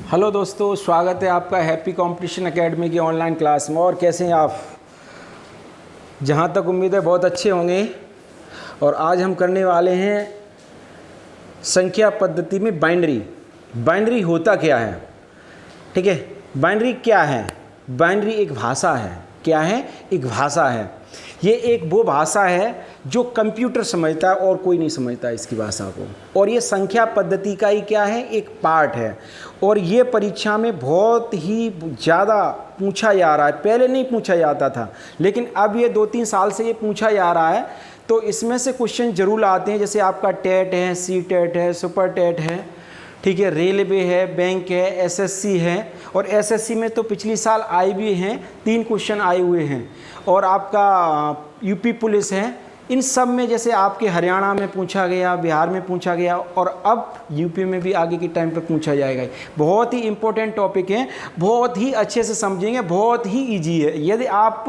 Hello दोस्तों, स्वागत है आपका हैप्पी कंपटीशन एकेडमी की ऑनलाइन क्लास में। और कैसे हैं आप? जहां तक उम्मीद है बहुत अच्छे होंगे। और आज हम करने वाले हैं संख्या पद्धति में बाइनरी। बाइनरी होता क्या है? ठीक है, बाइनरी क्या है? बाइनरी एक भाषा है। क्या है? एक भाषा है। ये एक वो भाषा है जो कंप्यूटर समझता है और कोई नहीं समझता इसकी भाषा को। और ये संख्या पद्धति का ही क्या है? एक पार्ट है। और ये परीक्षा में बहुत ही ज़्यादा पूछा जा रहा है। पहले नहीं पूछा जाता था, लेकिन अब ये 2-3 साल से ये पूछा जा रहा है। तो इसमें से क्वेश्चन जरूर आते हैं, जैसे आपका टेट है, सी टेट है, सुपर टेट है, ठीक है, रेलवे है, बैंक है, एसएससी है। और एसएससी में तो पिछली साल आए भी हैं, 3 क्वेश्चन आए हुए हैं। और आपका यूपी पुलिस है। इन सब में जैसे आपके हरियाणा में पूछा गया, बिहार में पूछा गया, और अब यूपी में भी आगे के टाइम पर पूछा जाएगा। बहुत ही इम्पोर्टेंट टॉपिक है, बहुत ही अच्छे से समझेंगे, बहुत ही ईजी है। यदि आप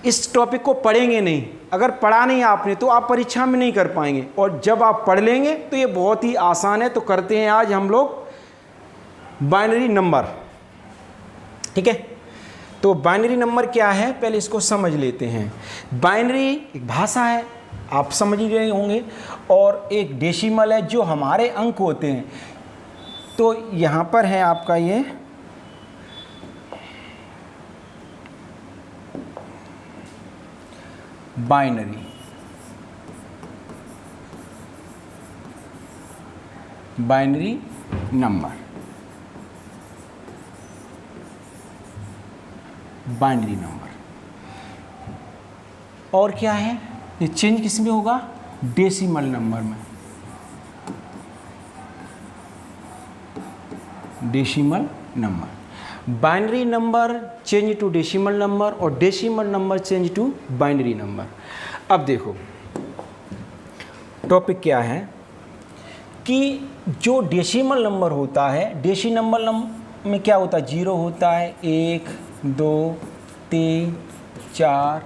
इस टॉपिक को पढ़ेंगे नहीं, अगर पढ़ा नहीं आपने, तो आप परीक्षा में नहीं कर पाएंगे। और जब आप पढ़ लेंगे तो ये बहुत ही आसान है। तो करते हैं आज हम लोग बाइनरी नंबर। ठीक है, तो बाइनरी नंबर क्या है पहले इसको समझ लेते हैं। बाइनरी एक भाषा है, आप समझ ही रहे होंगे। और एक डेसिमल है जो हमारे अंक होते हैं। तो यहाँ पर है आपका ये binary. Binary number, binary number. और क्या है? ये चेंज किस में होगा? डेसिमल नंबर में। Decimal number, binary number change to decimal number, और decimal number change to binary number. अब देखो टॉपिक क्या है कि जो डेसिमल नंबर होता है, डेसिमल नंबर में क्या होता है? 0 होता है, 1, 2, 3, 4,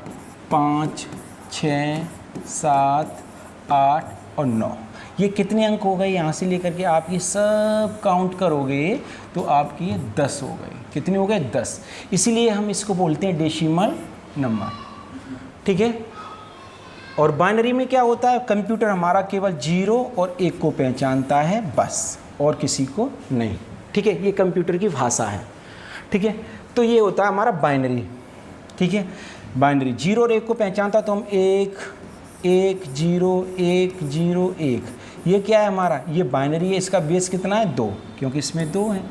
5, 6, 7, 8 और 9। ये कितने अंक हो गए? यहाँ से लेकर के आप ये सब काउंट करोगे तो आपके ये 10 हो गए। कितने हो गए? 10। इसीलिए हम इसको बोलते हैं डेसिमल नंबर। ठीक है। और बाइनरी में क्या होता है? कंप्यूटर हमारा केवल 0 और 1 को पहचानता है, बस, और किसी को नहीं। ठीक है, ये कंप्यूटर की भाषा है। ठीक है, तो ये होता है हमारा बाइनरी। ठीक है, बाइनरी 0 और 1 को पहचानता, तो हम 1, 1, 0, 1, 0, 1, ये क्या है हमारा? ये बाइनरी है। इसका बेस कितना है? 2, क्योंकि इसमें 2 है।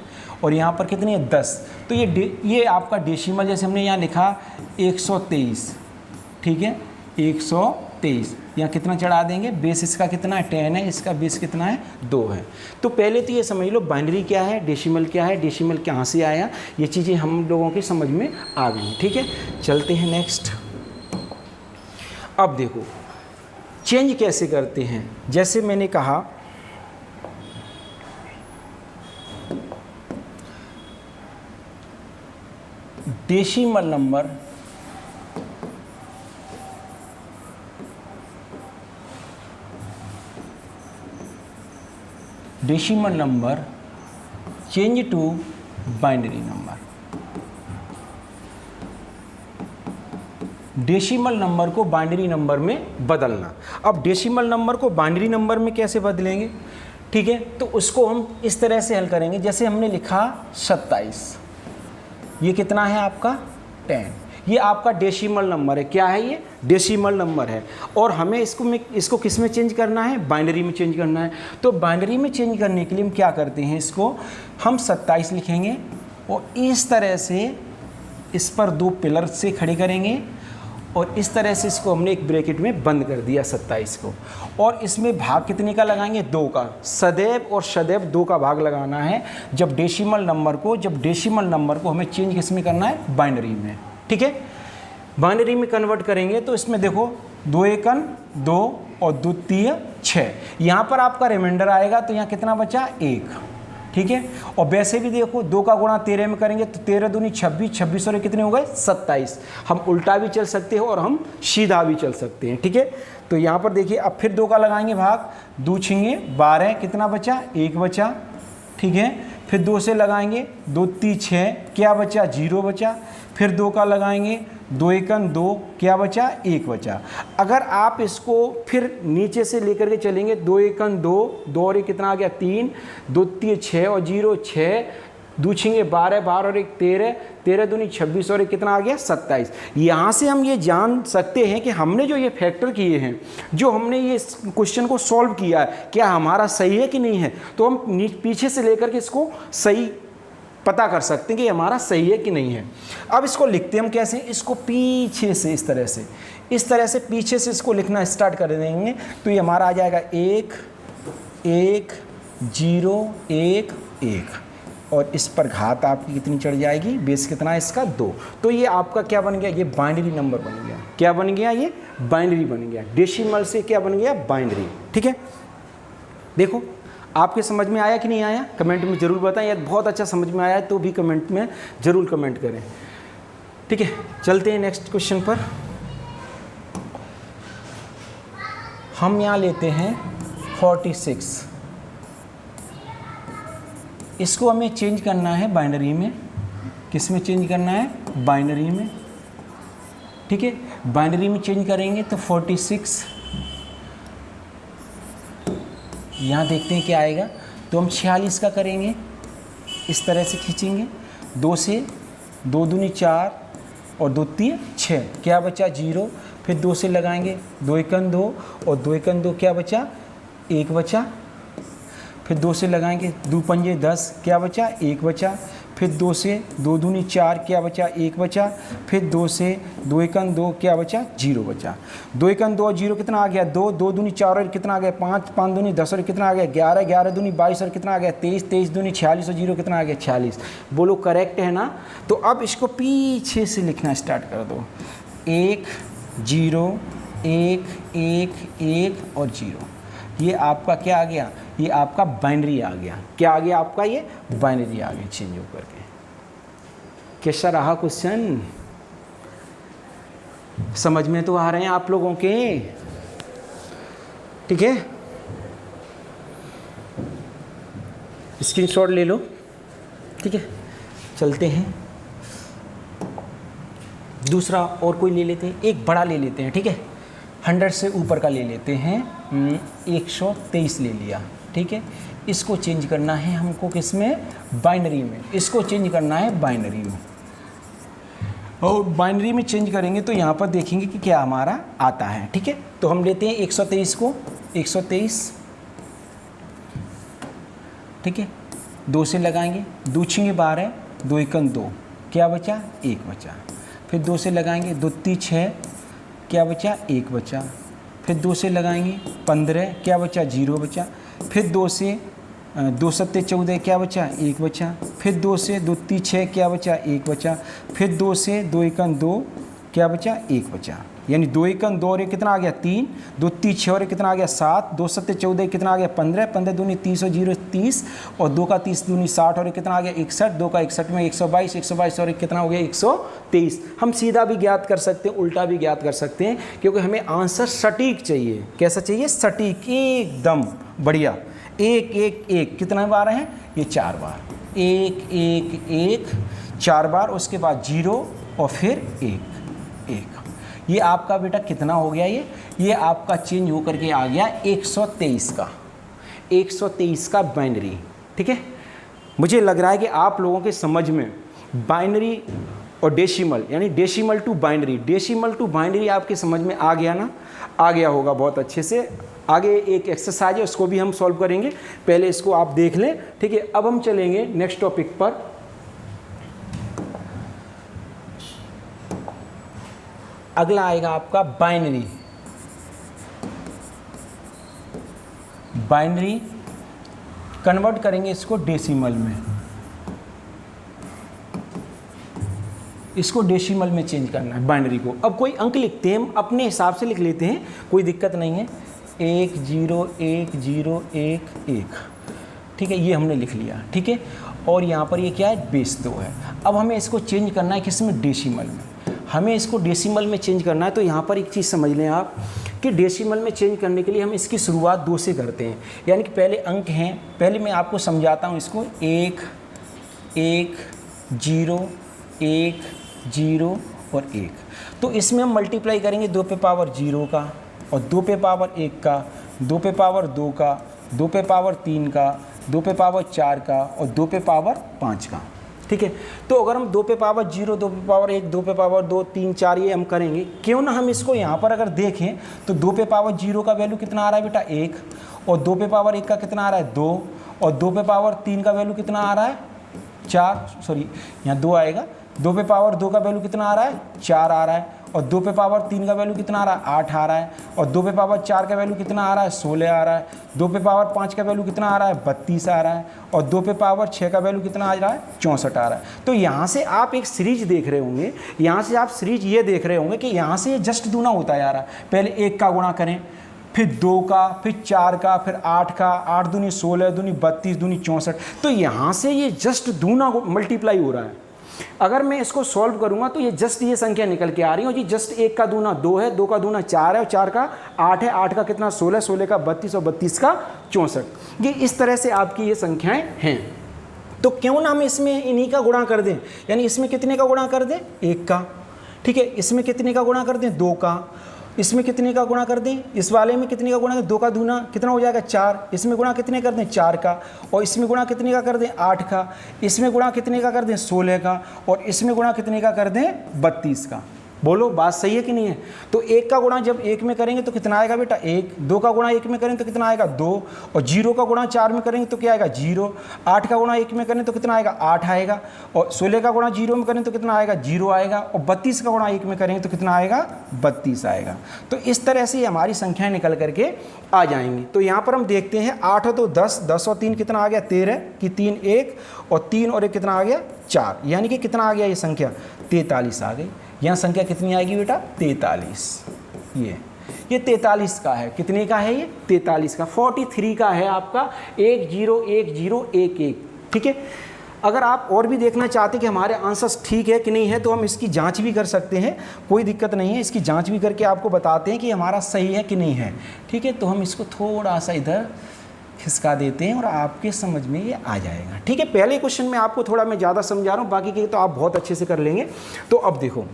और यहाँ पर कितनी है? 10। तो ये आपका डेसिमल, जैसे हमने यहाँ लिखा 123। ठीक है, 123। यहाँ कितना चढ़ा देंगे? बेस इसका कितना है? 10 है। इसका बेस कितना है? 2 है। तो पहले तो ये समझ लो बाइनरी क्या है, डेसिमल क्या है, डेसिमल कहाँ से आया, ये चीज़ें हम लोगों की समझ में आ गई। ठीक है, चलते हैं नेक्स्ट। अब देखो चेंज कैसे करते हैं। जैसे मैंने कहा decimal number change to binary number. Decimal number को बाइनरी नंबर में बदलना। अब डेसिमल नंबर को बाइनरी नंबर में कैसे बदलेंगे? ठीक है, तो उसको हम इस तरह से हल करेंगे। जैसे हमने लिखा 27, ये कितना है आपका? 10। ये आपका डेसिमल नंबर है। क्या है ये? डेसिमल नंबर है। और हमें इसको किस में चेंज करना है? बाइनरी में चेंज करना है। तो बाइनरी में चेंज करने के लिए हम क्या करते हैं? इसको हम 27 लिखेंगे और इस तरह से इस पर 2 पिलर से खड़े करेंगे, और इस तरह से इसको हमने एक ब्रैकेट में बंद कर दिया 27 को। और इसमें भाग कितने का लगाएंगे? 2 का। सदैव और सदैव 2 का भाग लगाना है जब डेसिमल नंबर को हमें चेंज किस में करना है? बाइनरी में। ठीक है, बाइनरी में कन्वर्ट करेंगे तो इसमें देखो 2 एकन 2 और 2 तिया 6। यहाँ पर आपका रिमाइंडर आएगा, तो यहाँ कितना बचा? 1। ठीक है, और वैसे भी देखो 2 का गुणा 13 में करेंगे तो 13 दूनी 26, 26 और कितने हो गए? 27। हम उल्टा भी चल सकते हैं और हम सीधा भी चल सकते हैं। ठीक है, तो यहाँ पर देखिए अब फिर 2 का लगाएंगे भाग, 2 छिंगे 12, कितना बचा? 1 बचा। ठीक है, फिर 2 से लगाएंगे, 2 3 6, क्या बचा 0 बचा। फिर 2 का लगाएंगे, 2 1 2, क्या बचा 1 बचा। अगर आप इसको फिर नीचे से लेकर के चलेंगे, 2 1 2, 2 और 1 कितना आ गया 3, 2 3 6 और 0 6, 2 6 12, 12 और 1 13, 13 दूनी 26 और 1 कितना आ गया 27। यहाँ से हम ये जान सकते हैं कि हमने जो ये फैक्टर किए हैं, जो हमने ये क्वेश्चन को सॉल्व किया है, क्या हमारा सही है कि नहीं है। तो हम पीछे से लेकर के इसको सही पता कर सकते हैं कि हमारा सही है कि नहीं है। अब इसको लिखते हम कैसे, इसको पीछे से इस तरह से पीछे से इसको लिखना स्टार्ट कर देंगे तो ये हमारा आ जाएगा 1 1 0 1 1, और इस पर घात आपकी कितनी चढ़ जाएगी, बेस कितना है इसका 2। तो ये आपका क्या बन गया, ये बाइनरी नंबर बन गया। क्या बन गया, ये बाइनरी बन गया। डेसिमल से क्या बन गया, बाइनरी। ठीक है, देखो आपके समझ में आया कि नहीं आया, कमेंट में ज़रूर बताएं। यदि बहुत अच्छा समझ में आया तो भी कमेंट में ज़रूर कमेंट करें। ठीक है, चलते हैं नेक्स्ट क्वेश्चन पर। हम यहाँ लेते हैं 46, इसको हमें चेंज करना है बाइनरी में। किस में चेंज करना है, बाइनरी में। ठीक है, बाइनरी में चेंज करेंगे तो 46, यहाँ देखते हैं क्या आएगा। तो हम 46 का करेंगे, इस तरह से खींचेंगे, 2 से 2 दूनी 4 और 2 3 6, क्या बचा 0। फिर 2 से लगाएंगे, 2 1 2 और 2 1 2, क्या बचा 1 बचा। फिर 2 से लगाएंगे, 2 5 10, क्या बचा 1 बचा। फिर 2 से 2 दूनी 4, क्या बचा 1 बचा। फिर 2 से 2 1 2, क्या बचा 0 बचा। 2 1 2 और 0 कितना आ गया 2, 2 दूनी 4 और कितना आ गया 5, 5 दूनी 10 और कितना आ गया 11, 11 दूनी 22 और कितना आ गया 23, 23 दूनी 46 और 0 कितना आ गया 46। बोलो करेक्ट है ना। तो अब इसको पीछे से लिखना स्टार्ट कर दो, 1 0 1 1 1 और 0। ये आपका क्या आ गया, ये आपका बाइनरी आ गया। क्या आ गया आपका, ये बाइनरी आ गया चेंज होकर के। कैसा रहा क्वेश्चन, समझ में तो आ रहे हैं आप लोगों के। ठीक है, स्क्रीनशॉट ले लो। ठीक है, चलते हैं दूसरा और कोई ले लेते हैं, एक बड़ा ले लेते हैं। ठीक है, 100 से ऊपर का ले लेते हैं। 123 ले लिया। ठीक है, इसको चेंज करना है हमको किस में, बाइनरी में। इसको चेंज करना है बाइनरी में, और बाइनरी में चेंज करेंगे तो यहाँ पर देखेंगे कि क्या हमारा आता है। ठीक है, तो हम लेते हैं 123 को, 123। ठीक है, 2 से लगाएंगे, 2 6 12, 2 1 2, क्या बचा 1 बचा। फिर 2 से लगाएंगे, 2 3 6, क्या बचा 1 बचा। फिर 2 से लगाएंगे 15, क्या बचा 0 बचा। फिर 2 से 2 7 14, क्या बचा 1 बचा। फिर 2 से 2 3 6, क्या बचा 1 बचा। फिर 2 से 2 1 2, क्या बचा 1 बचा। यानी 2 1 2 और 1 कितना आ गया 3, 2 3 6 और 1 कितना आ गया 7, 2 7 14 कितना आ गया 15, 15 दूनी 30 और 0 30, और 2 का 30 दूनी 60 और 1 कितना आ गया 61, 2 का 61 में 122, 122 और 1 कितना हो गया 123। हम सीधा भी ज्ञात कर सकते हैं, उल्टा भी ज्ञात कर सकते हैं, क्योंकि हमें आंसर सटीक चाहिए। कैसा चाहिए, सटीक, एकदम बढ़िया। 1 1 1 कितना बार है, ये 4 बार। 1 1 1 4 बार, उसके बाद 0 और फिर 1 1। ये आपका बेटा कितना हो गया, ये आपका चेंज होकर के आ गया 123 का, 123 का बाइनरी। ठीक है, मुझे लग रहा है कि आप लोगों के समझ में बाइनरी और डेसिमल, यानी decimal to binary, decimal to binary आपके समझ में आ गया ना, आ गया होगा बहुत अच्छे से। आगे एक एक्सरसाइज है, उसको भी हम सॉल्व करेंगे, पहले इसको आप देख लें। ठीक है, अब हम चलेंगे नेक्स्ट टॉपिक पर। अगला आएगा आपका बाइनरी। बाइनरी कन्वर्ट करेंगे इसको डेसिमल में, इसको डेसिमल में चेंज करना है बाइनरी को। अब कोई अंक लिखते हैं, हम अपने हिसाब से लिख लेते हैं, कोई दिक्कत नहीं है। 1 0 1 0 1 1। ठीक है, ये हमने लिख लिया। ठीक है, और यहाँ पर ये क्या है, बेस 2 है। अब हमें इसको चेंज करना है किस में, डेसिमल में। हमें इसको डेसिमल में चेंज करना है। तो यहाँ पर एक चीज़ समझ लें आप कि डेसिमल में चेंज करने के लिए हम इसकी शुरुआत 2 से करते हैं, यानी कि पहले अंक हैं, पहले मैं आपको समझाता हूँ इसको, 1 1 0 1 0 और 1। तो इसमें हम मल्टीप्लाई करेंगे 2 पे पावर 0 का और 2 पे पावर 1 का, 2 पे पावर 2 का, 2 पे पावर 3 का, 2 पे पावर 4 का और 2 पे पावर 5 का। ठीक है, तो अगर हम 2 पे पावर 0, 2 पे पावर 1, 2 पे पावर 2, 3, 4 ये हम करेंगे, क्यों ना हम इसको यहाँ पर अगर देखें तो 2 पे पावर 0 का वैल्यू कितना आ रहा है बेटा 1, और 2 पे पावर 1 का कितना आ रहा है 2, और 2 पे पावर 3 का वैल्यू कितना आ रहा है 4, सॉरी यहाँ 2 आएगा, 2 पे पावर 2 का वैल्यू कितना आ रहा है 4 आ रहा है, और 2 पे पावर 3 का वैल्यू कितना आ रहा है 8 आ रहा है, और 2 पे पावर 4 का वैल्यू कितना आ रहा है 16 आ रहा है, 2 पे पावर 5 का वैल्यू कितना आ रहा है 32 आ रहा है, और 2 पे पावर 6 का वैल्यू कितना आ रहा है 64 आ रहा है। तो यहाँ से आप एक सीरीज देख रहे होंगे, यहाँ से आप सीरीज ये देख रहे होंगे कि यहाँ से ये जस्ट दूना होता जा रहा है, पहले 1 का गुणा करें, फिर 2 का, फिर 4 का, फिर 8 का, 8 दूनी 16, दूनी 32, दूनी 64, तो यहाँ से ये जस्ट दूना मल्टीप्लाई हो रहा है। अगर मैं इसको सॉल्व करूंगा तो ये जस्ट ये संख्या निकल के आ रही है, और ये जस्ट 1 का दूना 2 है, 2 का दूना 4 है, और 4 का 8 है, 8 का कितना 16, 16 का 32 और 32 का 64। ये इस तरह से आपकी ये संख्याएं हैं। तो क्यों ना हम इसमें इन्हीं का गुणा कर दें, यानी इसमें कितने का गुणा कर दें 1 का, ठीक है, इसमें कितने का गुणा कर दें 2 का, इसमें कितने का गुणा कर दें, इस वाले में कितने का गुणा करें 2 का दूना कितना हो जाएगा 4, इसमें गुणा कितने कर दें 4 का, और इसमें गुणा कितने का कर दें 8 का, इसमें गुणा कितने का कर दें 16 का, और इसमें गुणा कितने का कर दें 32 का। बोलो बात सही है कि नहीं है। तो 1 का गुणा जब 1 में करेंगे तो कितना आएगा बेटा 1, 2 का गुणा 1 में करेंगे तो कितना आएगा 2, और 0 का गुणा 4 में करेंगे तो क्या आएगा 0, 8 का गुणा 1 में करें तो कितना आएगा 8 आएगा, और 16 का गुणा 0 में करें तो कितना आएगा 0 आएगा, और 32 का गुणा 1 में करेंगे तो कितना आएगा 32 आएगा। तो इस तरह से हमारी संख्याएं निकल करके आ जाएंगी। तो यहाँ पर हम देखते हैं 8 तो 10, 10 और 3 कितना आ गया 13 की 3 1, और 3 और 1 कितना आ गया 4, यानी कि कितना आ गया ये संख्या 43 आ गई। यहाँ संख्या कितनी आएगी बेटा 43, ये 43 का है, कितने का है ये 43 का, 43 का है आपका 101011, ठीक है। अगर आप और भी देखना चाहते हैं कि हमारे आंसर्स ठीक है कि नहीं है तो हम इसकी जांच भी कर सकते हैं, कोई दिक्कत नहीं है, इसकी जांच भी करके आपको बताते हैं कि हमारा सही है कि नहीं है, ठीक है। तो हम इसको थोड़ा सा इधर खिसका देते हैं और आपके समझ में ये आ जाएगा, ठीक है। पहले क्वेश्चन में आपको थोड़ा मैं ज़्यादा समझा रहा हूँ, बाकी के तो आप बहुत अच्छे से कर लेंगे। तो अब देखो,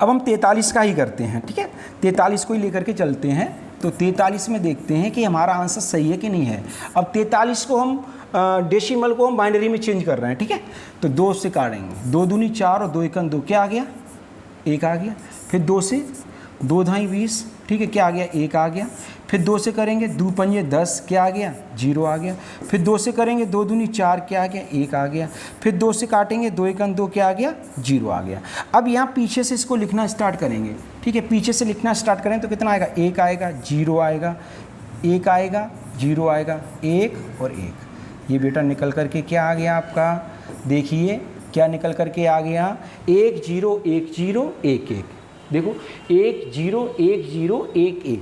अब हम 43 का ही करते हैं, ठीक है, 43 को ही लेकर के चलते हैं। तो 43 में देखते हैं कि हमारा आंसर सही है कि नहीं है। अब 43 को हम डेसिमल को हम बाइनरी में चेंज कर रहे हैं, ठीक है। तो 2 से काटेंगे, 2 दूनी 4 और 2 एकम 2, क्या आ गया 1 आ गया। फिर 2 से 2 ढाई 20, ठीक है, क्या आ गया 1 आ गया। फिर 2 से करेंगे 2 पंजे 10, क्या आ गया 0 आ गया। फिर 2 से करेंगे 2 दूनी 4, क्या आ गया 1 आ गया। फिर 2 से काटेंगे 2 एकम 2, क्या आ गया 0 आ गया। अब यहाँ पीछे से इसको लिखना स्टार्ट करेंगे, ठीक है, पीछे से लिखना स्टार्ट करें तो कितना आएगा 1 आएगा, 0 आएगा, 1 आएगा, 0 आएगा, 1 और 1। ये बेटा निकल करके क्या आ गया आपका, देखिए क्या निकल करके आ गया 1 0 1 0 1 1। देखो 1 0 1 0 1 1,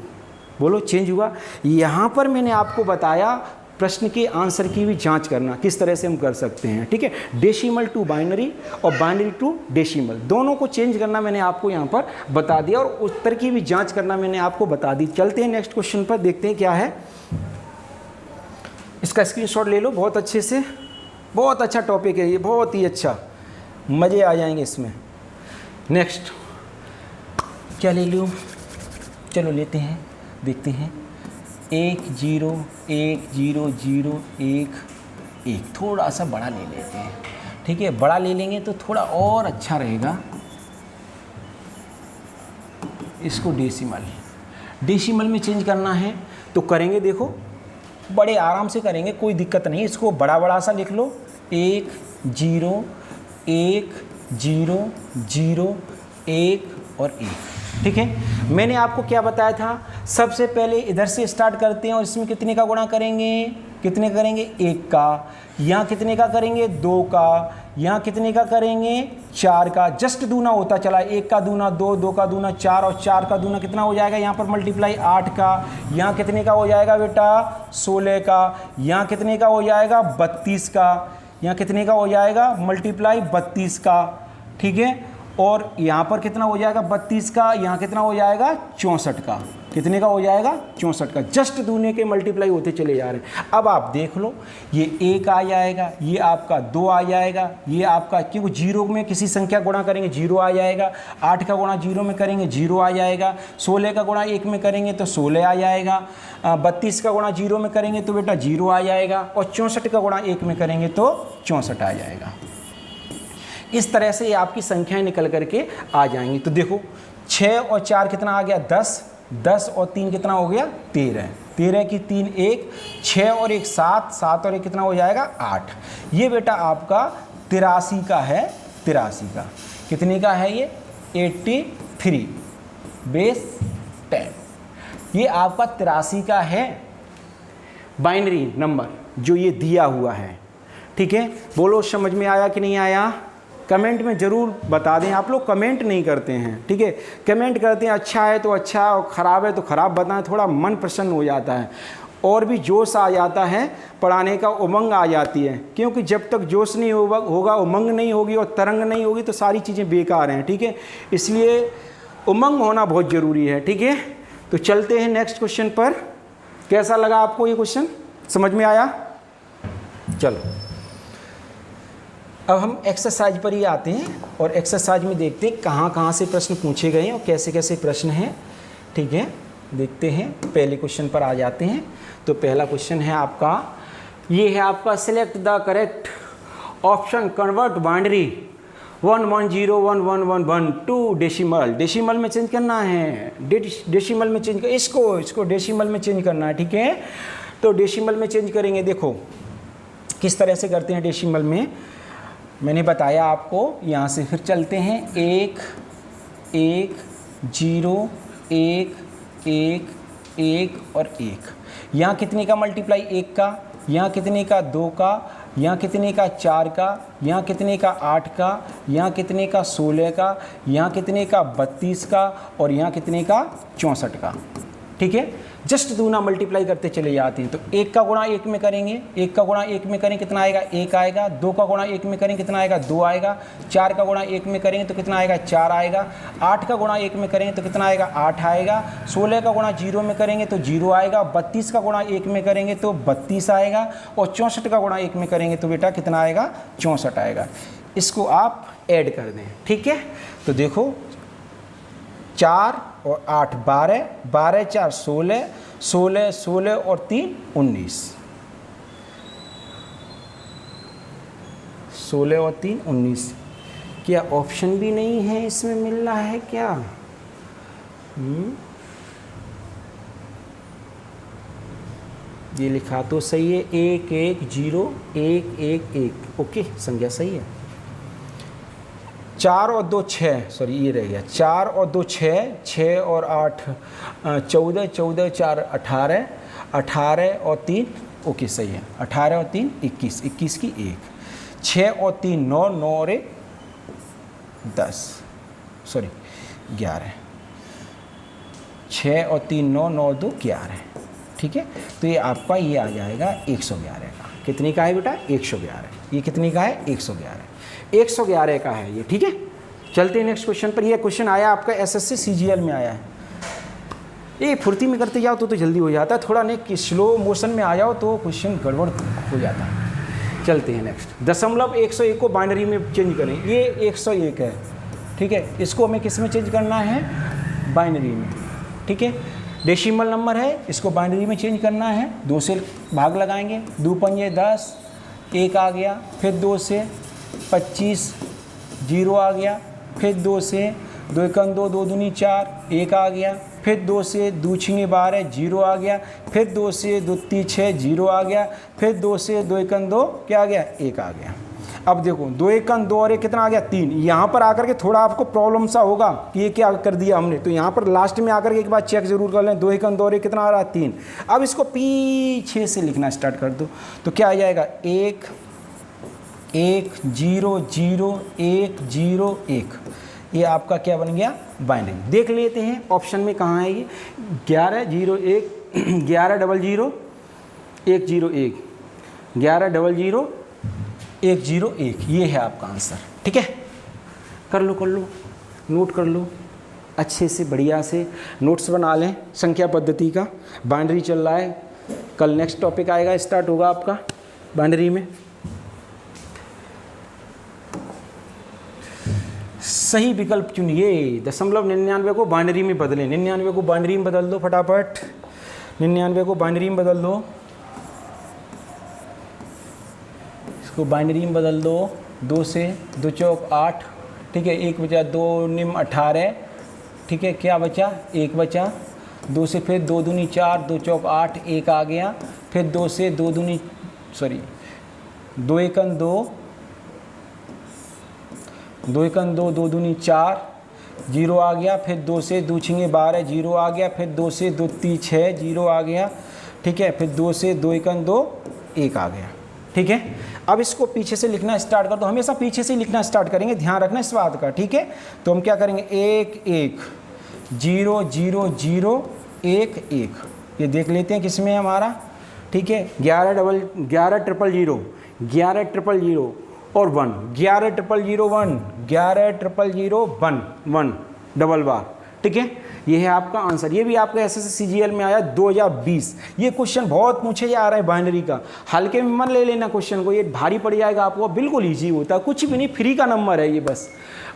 बोलो चेंज हुआ। यहाँ पर मैंने आपको बताया प्रश्न के आंसर की भी जांच करना किस तरह से हम कर सकते हैं, ठीक है। डेसिमल टू बाइनरी और बाइनरी टू डेसिमल दोनों को चेंज करना मैंने आपको यहाँ पर बता दिया, और उत्तर की भी जांच करना मैंने आपको बता दी। चलते हैं नेक्स्ट क्वेश्चन पर, देखते हैं क्या है। इसका स्क्रीनशॉट ले लो बहुत अच्छे से, बहुत अच्छा टॉपिक है ये, बहुत ही अच्छा, मज़े आ जाएंगे इसमें। नेक्स्ट क्या ले लूँ, चलो लेते हैं, देखते हैं 1 0 1 0 0 1 1, थोड़ा सा बड़ा ले लेते हैं, ठीक है, बड़ा ले लेंगे तो थोड़ा और अच्छा रहेगा। इसको डेसिमल में चेंज करना है तो करेंगे, देखो बड़े आराम से करेंगे, कोई दिक्कत नहीं। इसको बड़ा सा लिख लो, 1 0 1 0 0 1 और 1, ठीक है। मैंने आपको क्या बताया था, सबसे पहले इधर से स्टार्ट करते हैं और इसमें कितने का गुणा करेंगे, कितने करेंगे 1 का, यहाँ कितने का करेंगे 2 का, यहाँ कितने का करेंगे 4 का, जस्ट दूना होता चला, 1 का दूना 2, 2 का दूना 4 और 4 का दूना कितना हो जाएगा यहाँ पर मल्टीप्लाई 8 का, यहाँ कितने का हो जाएगा बेटा 16 का, यहाँ कितने का हो जाएगा 32 का, यहाँ कितने का हो जाएगा मल्टीप्लाई 32 का, ठीक है। और यहाँ पर कितना हो जाएगा 32 का, यहाँ कितना हो जाएगा 64 का, कितने का हो जाएगा 64 का। जस्ट दूने के मल्टीप्लाई होते चले जा रहे हैं। अब आप देख लो, ये 1 आ जाएगा, ये आपका 2 आ जाएगा, ये आपका, क्योंकि 0 में किसी संख्या गुणा करेंगे 0 आ जाएगा, 8 का गुणा 0 में करेंगे 0 आ जाएगा, 16 का गुणा 1 में करेंगे तो 16 आ जाएगा, 32 का गुणा 0 में करेंगे तो बेटा 0 आ जाएगा, और 64 का गुणा 1 में करेंगे तो 64 आ जाएगा। इस तरह से ये आपकी संख्याएं निकल करके आ जाएंगी। तो देखो 6 और 4 कितना आ गया 10, 10 और 3 कितना हो गया 13, 13 की 3 1, 6 और 1 7, 7 और 1 कितना हो जाएगा 8। ये बेटा आपका 83 का है, 83 का कितने का है ये 83 बेस 10। ये आपका 83 का है बाइनरी नंबर जो ये दिया हुआ है। ठीक है, बोलो समझ में आया कि नहीं आया? कमेंट में ज़रूर बता दें। आप लोग कमेंट नहीं करते हैं, ठीक है, कमेंट करते हैं अच्छा है तो अच्छा और ख़राब है तो ख़राब बताएं, थोड़ा मन प्रसन्न हो जाता है और भी जोश आ जाता है, पढ़ाने का उमंग आ जाती है। क्योंकि जब तक जोश नहीं होगा, उमंग नहीं होगी और तरंग नहीं होगी तो सारी चीज़ें बेकार हैं। ठीक है, इसलिए उमंग होना बहुत ज़रूरी है। ठीक है, तो चलते हैं नेक्स्ट क्वेश्चन पर। कैसा लगा आपको ये क्वेश्चन, समझ में आया? चलो अब हम एक्सरसाइज पर ही आते हैं और एक्सरसाइज में देखते हैं कहाँ कहाँ से प्रश्न पूछे गए हैं और कैसे कैसे प्रश्न हैं। ठीक है, देखते हैं, पहले क्वेश्चन पर आ जाते हैं। तो पहला क्वेश्चन है आपका, ये है आपका select the correct option, convert binary 1101111 to decimal. Decimal में चेंज करना है, डेसिमल में चेंज कर, इसको डेसिमल में चेंज करना है। ठीक है, तो डेसिमल में चेंज करेंगे। देखो किस तरह से करते हैं डेसिमल में, मैंने बताया आपको। यहाँ से फिर चलते हैं 1 1 0 1 1 1 और 1। यहाँ कितने का मल्टीप्लाई 1 का, यहाँ कितने का 2 का, यहाँ कितने का 4 का, यहाँ कितने का 8 का, यहाँ कितने का 16 का, यहाँ कितने का 32 का और यहाँ कितने का 64 का। ठीक है, जस्ट दूना मल्टीप्लाई करते चले जाते हैं। तो 1 का गुणा 1 में करेंगे, 1 का गुणा 1 में करें कितना आएगा 1 आएगा, 2 का गुणा 1 में करें कितना आएगा 2 आएगा, 4 का गुणा 1 में करेंगे तो कितना आएगा 4 आएगा, 8 का गुणा 1 में करेंगे तो कितना आएगा 8 आएगा, 16 का गुणा 0 में करेंगे तो 0 आएगा, 32 का गुणा 1 में करेंगे तो 32 आएगा और 64 का गुणा 1 में करेंगे तो बेटा कितना आएगा 64 आएगा। इसको आप ऐड कर दें। ठीक है, तो देखो 4 और 8 12, 12 4 16, 16 16 और 3 19, 16 और 3 19। क्या ऑप्शन भी नहीं है इसमें मिल रहा है क्या? ये लिखा तो सही है 1 1 0 1 1 1, ओके, संख्या सही है। 4 और 2 6, सॉरी ये रह गया, 4 और 2 6, 6 और 8 14, 14 4 18, 18 और 3, ओके सही है, 18 और 3 21, 21 की 1, 6 और 3 9, 9 और 1 10, सॉरी 11, 6 और 3 9, 9 2 11। ठीक है, तो ये आपका ये आ जाएगा 111 का। कितने का है बेटा 111। ये कितने का है 111, 111 का है ये। ठीक है, चलते हैं नेक्स्ट क्वेश्चन पर। ये क्वेश्चन आया आपका एसएससी सीजीएल में आया है। ये फुर्ती में करते जाओ तो जल्दी हो जाता है, थोड़ा नहीं स्लो मोशन में आ जाओ तो क्वेश्चन गड़बड़ हो जाता है। चलते हैं नेक्स्ट, 101 को बाइनरी में चेंज करें। ये 101 है, ठीक है, इसको हमें किस में चेंज करना है बाइनरी में। ठीक है, डेसिमल नंबर है, इसको बाइनरी में चेंज करना है। 2 से भाग लगाएंगे, 2 पंजे 10, 1 आ गया, फिर 2 से 25 0 आ गया, फिर 2 से 2 एकम 2, 2 दूनी 4 1 आ गया, फिर 2 से 2 छिंगे 12 0 आ गया, फिर 2 से 2 3 6 0 आ गया, फिर 2 से 2 एकम 2 क्या आ गया 1 आ गया। अब देखो 2 एकम 2 और 1 कितना आ गया 3। यहाँ पर आकर के थोड़ा आपको प्रॉब्लम सा होगा कि ये क्या कर दिया हमने, तो यहाँ पर लास्ट में आकर के एक बार चेक जरूर कर लें। 2 एकम 2 और 1 कितना आ रहा है 3। अब इसको पीछे से लिखना स्टार्ट कर दो तो क्या आ जाएगा 1 1 0 0 1 0 1। ये आपका क्या बन गया बाइनरी। देख लेते हैं ऑप्शन में कहाँ है ये 11 0 1 11 00 1 0 1 11 00 1 0 1, ये है आपका आंसर। ठीक है, कर लो नोट कर लो। अच्छे से बढ़िया से नोट्स बना लें संख्या पद्धति का। बाइनरी चल रहा है, कल नेक्स्ट टॉपिक आएगा, स्टार्ट होगा आपका बाइनरी में। सही विकल्प चुनिए। 0.99 को बाइनरी में बदलें। 99 को बाइनरी में बदल दो फटाफट। 99 को बाइनरी में बदल दो, इसको बाइनरी में बदल दो। 2 से 2 चौक 8, ठीक है, 1 बचा, 2 निम 18, ठीक है, क्या बचा, 1 बचा। 2 से फिर 2 दूनी 4, 2 चौक 8, 1 आ गया। फिर 2 से 2 दूनी 2 एकन 2, 2 एकन 2, 2 दूनी 4, 0 आ गया। फिर 2 से 2 छिंगे 12, 0 आ गया। फिर 2 से 2 ती 6, 0 आ गया, ठीक है। फिर 2 से 2 एकन 2, 1 आ गया, ठीक है। अब इसको पीछे से लिखना स्टार्ट कर दो। हमेशा पीछे से लिखना स्टार्ट करेंगे, ध्यान रखना इस बात का, ठीक है। तो हम क्या करेंगे, 1 1 0 0 0 1 1, ये देख लेते हैं किसमें है हमारा, ठीक है। 11 000 11 000 और 1, 11 000 1, 11 000 1 1 डबल बार, ठीक है। ये है आपका आंसर। ये भी आपका एसएससी सीजीएल में आया 2020। ये क्वेश्चन बहुत पूछे जा रहे हैं बाइनरी का, हल्के में मन ले लेना क्वेश्चन को, ये भारी पड़ जाएगा आपको। बिल्कुल ईजी होता है, कुछ भी नहीं, फ्री का नंबर है ये, बस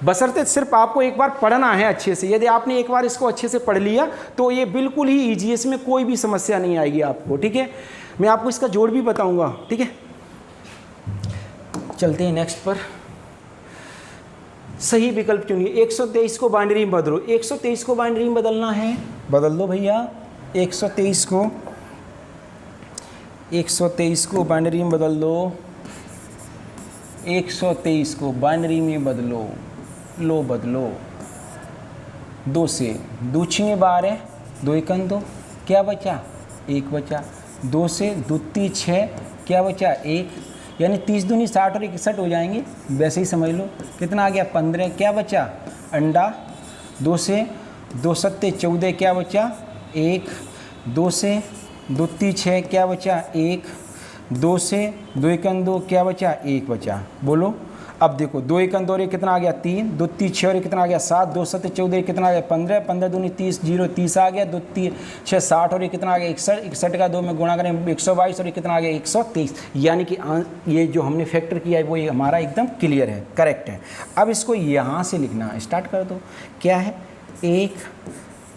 बशर्ते सिर्फ आपको एक बार पढ़ना है अच्छे से। यदि आपने एक बार इसको अच्छे से पढ़ लिया तो ये बिल्कुल ही ईजी है, इसमें कोई भी समस्या नहीं आएगी आपको, ठीक है। मैं आपको इसका जोड़ भी बताऊँगा, ठीक है। चलते हैं नेक्स्ट पर। सही विकल्प चुनिए। 123 को बाइनरी में बदलो। 123 को बाइनरी में बदलना है, बदल दो भैया। 123 को बाइनरी में बदल दो। 123 को बाइनरी में बदलो, लो बदलो। 2 से 2 छिंगे 12, 2 एकन 2, क्या बचा, 1 बचा। 2 से 2 ती 6, क्या बचा, 1, यानी 30 दूनी 60 और 61 हो जाएंगे, वैसे ही समझ लो। कितना आ गया, 15, क्या बचा, अंडा। 2 से 2 सत्ते 14, क्या बचा, 1। 2 से 2 ती 6, क्या बचा, 1। 2 से 2 एकन 2, क्या बचा, 1 बचा। बोलो अब देखो, 2 एकन 2 कितना आ गया, 3। 2 ती 6 और कितना आ गया, 7। 2 सत्ते 14 कितना आ गया, 15। 15 दूनी 30, 0 30 आ गया। 2 ती 6 60 और कितना आ गया, 61। 61 का 2 में गुणा करें 122 और कितना आ गया, 123। यानी कि ये जो हमने फैक्टर किया है वो ये हमारा एकदम क्लियर है, करेक्ट है। अब इसको यहाँ से लिखना स्टार्ट कर दो। क्या है, 1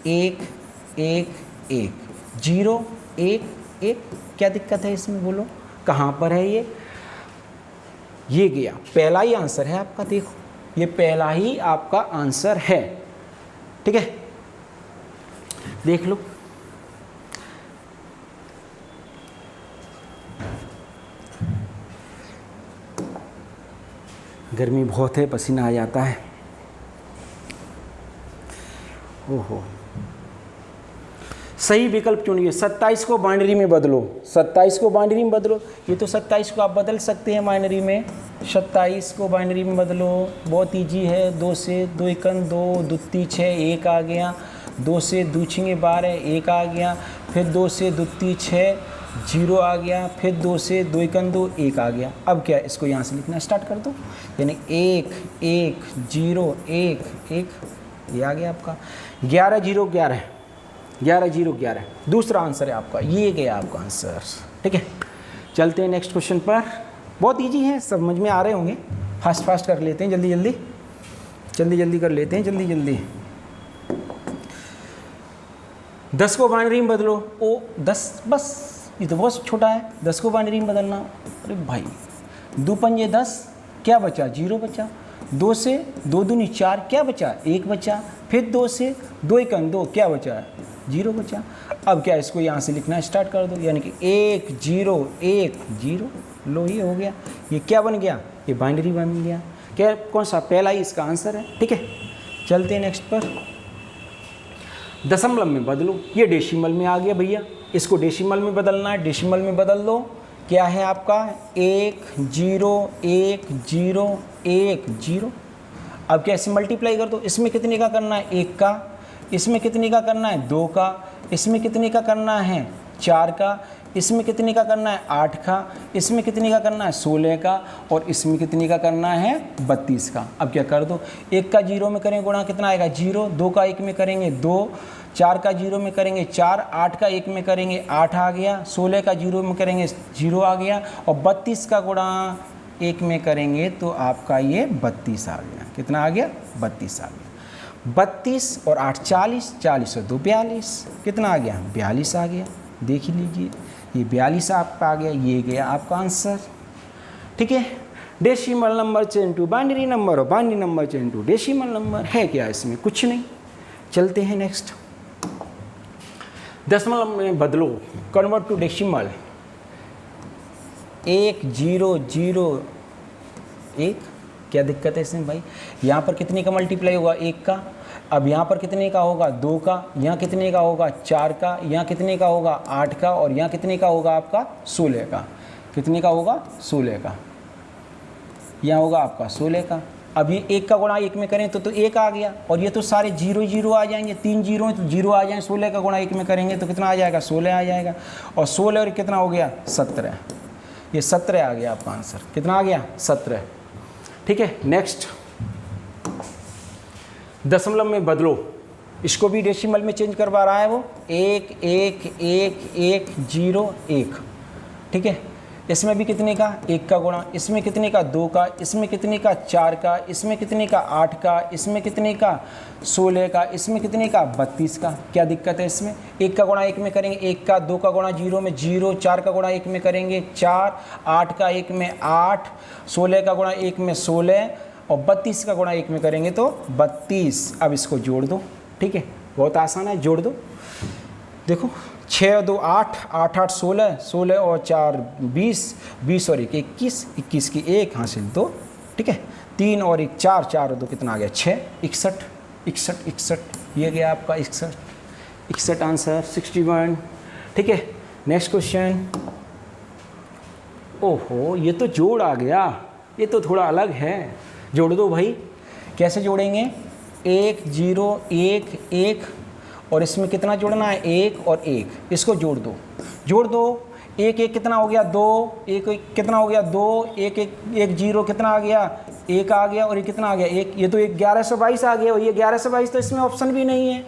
1 1 1 0 1 1। क्या दिक्कत है इसमें, बोलो कहाँ पर है ये गया, पहला ही आंसर है आपका। देखो ये पहला ही आपका आंसर है, ठीक है, देख लो। गर्मी बहुत है, पसीना आ जाता है। ओहो, सही विकल्प चुनिए। 27 को बाइनरी में बदलो। 27 को बाइनरी में बदलो। ये तो 27 को आप बदल सकते हैं बाइनरी में। 27 को बाइनरी में बदलो, बहुत इजी है। 2 से 2 एकन 2, 2 ती 6, 1 आ गया। 2 से 2 छिंगे 12, 1 आ गया। फिर 2 से 2 ती 6, 0 आ गया। फिर 2 से 2 एकन 2, 1 आ गया। अब क्या, इसको यहाँ से लिखना स्टार्ट कर दो, यानी 1 1 0 1 1, ये आ गया आपका। 11 0 11, 11 0 11 दूसरा आंसर है आपका, ये गया आपका आंसर, ठीक है। चलते हैं नेक्स्ट क्वेश्चन पर। बहुत इजी है, समझ में आ रहे होंगे। फास्ट कर लेते हैं, जल्दी जल्दी कर लेते हैं, जल्दी। 10 को बाइनरी में बदलो। ओ 10, बस ये तो बहुत छोटा है। 10 को बाइनरी में बदलना, अरे भाई 2 पंजे 10, क्या बचा, 0 बचा। 2 से 2 दूनी 4, क्या बचा, 1 बचा। फिर 2 से 2 एकन 2, क्या बचा, 0 बचा। अब क्या, इसको यहाँ से लिखना स्टार्ट कर दो, यानी कि 1 0 1 0। लो, ये हो गया। ये क्या बन गया, ये बाइनरी बन गया। क्या, कौन सा, पहला ही इसका आंसर है, ठीक है। चलते हैं नेक्स्ट पर। दशमलव में बदलो। ये डेसिमल में आ गया भैया, इसको डेसिमल में बदलना है। डेसिमल में बदल दो। क्या है आपका, 1 0 1 0 1 0। अब क्या, इसे मल्टीप्लाई कर दो। इसमें कितने का करना है, 1 का। इसमें कितने का करना है, 2 का। इसमें कितने का करना है, 4 का। इसमें कितने का करना है 8 का, इसमें कितने का करना है 16 का, और इसमें कितने का करना है 32 का। अब क्या कर दो, 1 का 0 में करेंगे गुणा कितना आएगा 0, 2 का 1 में करेंगे 2, 4 का 0 में करेंगे 4, 8 का 1 में करेंगे 8 आ गया, 16 का 0 में करेंगे 0 आ गया, और 32 का गुणा 1 में करेंगे तो आपका ये 32 आ गया। कितना आ गया 32 आ गया। 32 और 8 40, 40 और 2 42, कितना आ गया 42 आ गया। देख ही लीजिए ये 42 आपका आ गया, ये गया आपका आंसर। ठीक है, decimal number change to binary number और binary number change to decimal number. है क्या इसमें, कुछ नहीं। चलते हैं नेक्स्ट। दशमलव में बदलो, कन्वर्ट टू डेसिमल। 1 0 0 1, क्या दिक्कत है इसमें भाई। यहाँ पर कितने का मल्टीप्लाई होगा 1 का, अब यहाँ पर कितने का होगा 2 का, यहाँ कितने का होगा 4 का, यहाँ कितने का होगा 8 का, और यहाँ कितने का होगा आपका 16 का। कितने का होगा 16 का, यहाँ होगा आपका 16 का। अब ये 1 का गुणा 1 में करें तो 1 आ गया, और ये तो सारे 0 0 आ जाएंगे, 3 0 हैं तो 0 आ जाएंगे। 16 का गुणा 1 में करेंगे तो कितना आ जाएगा 16 आ जाएगा, और 16 और कितना हो गया 17, ये 17 आ गया आपका आंसर। कितना आ गया 17। ठीक है, नेक्स्ट दशमलव में बदलो, इसको भी डेसिमल में चेंज करवा रहा है वो। 1 1 1 1 0 1। ठीक है, इसमें भी कितने का 1 का गुणा, इसमें कितने का 2 का, इसमें कितने का 4 का, इसमें कितने का 8 का, इसमें कितने का 16 का, इसमें कितने का 32 का। क्या दिक्कत है इसमें, 1 का गुणा 1 में करेंगे 1 का, 2 का गुणा 0 में 0, 4 का गुणा 1 में करेंगे 4, 8 का 1 में 8, 16 का गुणा 1 में 16, और 32 का गुणा 1 में करेंगे तो 32। अब इसको जोड़ दो। ठीक है, बहुत आसान है, जोड़ दो। देखो 6 और 2 8, 8 8 16, 16 और 4 20, 20 और 1 21, 21 की 1 हासिल 2। ठीक है, 3 और 1 4, 4 और 2 कितना आ गया 6, 61 61 61, ये गया आपका 61 61 आंसर 61। ठीक है, नेक्स्ट क्वेश्चन। ओहो, ये तो जोड़ आ गया, ये तो थोड़ा अलग है। जोड़ दो भाई। कैसे जोड़ेंगे, 1 0 1 1, और इसमें कितना जोड़ना है 1 और 1, इसको जोड़ दो। जोड़ दो, 1 1 कितना हो गया 2, 1 1 कितना हो गया 2, 1 1 1 0 कितना आ गया 1 आ गया, और ये कितना आ गया 1, ये तो 1122 आ गया। और ये 1122 तो इसमें ऑप्शन भी नहीं है,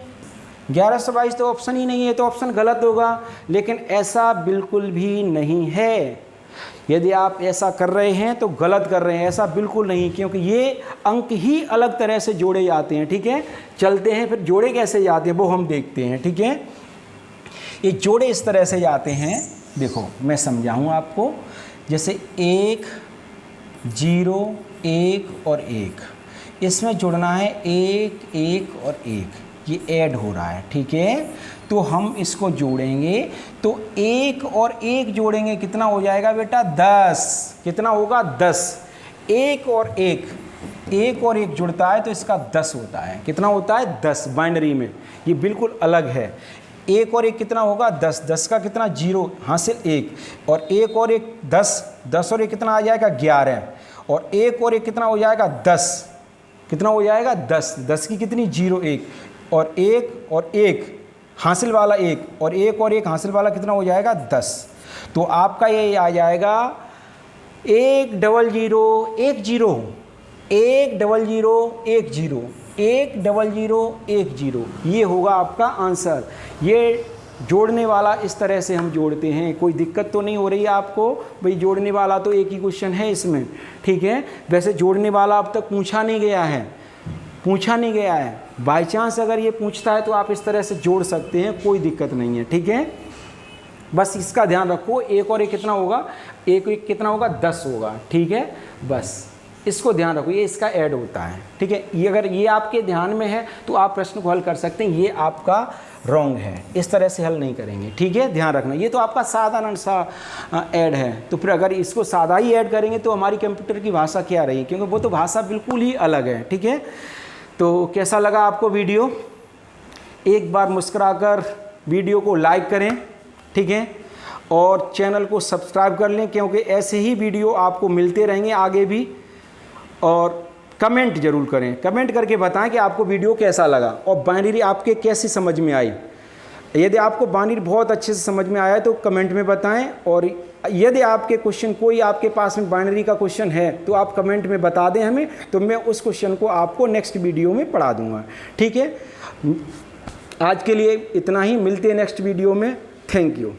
1122 तो ऑप्शन ही नहीं है, तो ऑप्शन गलत होगा। लेकिन ऐसा बिल्कुल भी नहीं है। यदि आप ऐसा कर रहे हैं तो गलत कर रहे हैं, ऐसा बिल्कुल नहीं, क्योंकि ये अंक ही अलग तरह से जोड़े जाते हैं। ठीक है, चलते हैं फिर जोड़े कैसे जाते हैं वो हम देखते हैं। ठीक है, ये जोड़े इस तरह से जाते हैं, देखो मैं समझाऊँ आपको। जैसे 1 0 1 और 1, इसमें जुड़ना है 1 1 और 1, ये ऐड हो रहा है। ठीक है, तो हम इसको जोड़ेंगे तो 1 और 1 जोड़ेंगे, कितना हो जाएगा बेटा 10। कितना होगा 10। 1 और 1, 1 और 1 जुड़ता है तो इसका 10 होता है। कितना होता है 10 बाइनरी में, ये बिल्कुल अलग है। 1 और 1 कितना होगा 10, 10 का कितना 0 हासिल 1, और 1 और 1 10, 10 और 1 कितना आ जाएगा 11, और 1 और 1 कितना हो जाएगा 10, कितना हो जाएगा 10, 10 की कितनी 0 1, और 1 और 1 हासिल वाला 1, और 1 और 1 हासिल वाला कितना हो जाएगा 10। तो आपका ये आ जाएगा 1 0 0 1 0 1 0 0 1 0 1 0 0 1 0, ये होगा आपका आंसर। ये जोड़ने वाला इस तरह से हम जोड़ते हैं। कोई दिक्कत तो नहीं हो रही है आपको भाई, जोड़ने वाला तो एक ही क्वेश्चन है इसमें। ठीक है, वैसे जोड़ने वाला अब तक पूछा नहीं गया है, पूछा नहीं गया है। बाय चांस अगर ये पूछता है तो आप इस तरह से जोड़ सकते हैं, कोई दिक्कत नहीं है। ठीक है, बस इसका ध्यान रखो। 1 और 1 कितना होगा, 1 1 कितना होगा 10 होगा। ठीक है, बस इसको ध्यान रखो, ये इसका ऐड होता है। ठीक है, ये अगर ये आपके ध्यान में है तो आप प्रश्न को हल कर सकते हैं। ये आपका रॉन्ग है, इस तरह से हल नहीं करेंगे। ठीक है, ध्यान रखना। ये तो आपका साधारण सा ऐड है, तो फिर अगर इसको सादा ही ऐड करेंगे तो हमारी कंप्यूटर की भाषा क्या रही, क्योंकि वो तो भाषा बिल्कुल ही अलग है। ठीक है, तो कैसा लगा आपको वीडियो, एक बार मुस्कुराकर वीडियो को लाइक करें। ठीक है, और चैनल को सब्सक्राइब कर लें, क्योंकि ऐसे ही वीडियो आपको मिलते रहेंगे आगे भी। और कमेंट जरूर करें, कमेंट करके बताएं कि आपको वीडियो कैसा लगा और बाइनरी आपके कैसी समझ में आई। यदि आपको बाइनरी बहुत अच्छे से समझ में आया है तो कमेंट में बताएं, और यदि आपके क्वेश्चन कोई आपके पास में बाइनरी का क्वेश्चन है तो आप कमेंट में बता दें हमें, तो मैं उस क्वेश्चन को आपको नेक्स्ट वीडियो में पढ़ा दूंगा। ठीक है, आज के लिए इतना ही, मिलते हैं नेक्स्ट वीडियो में। Thank you.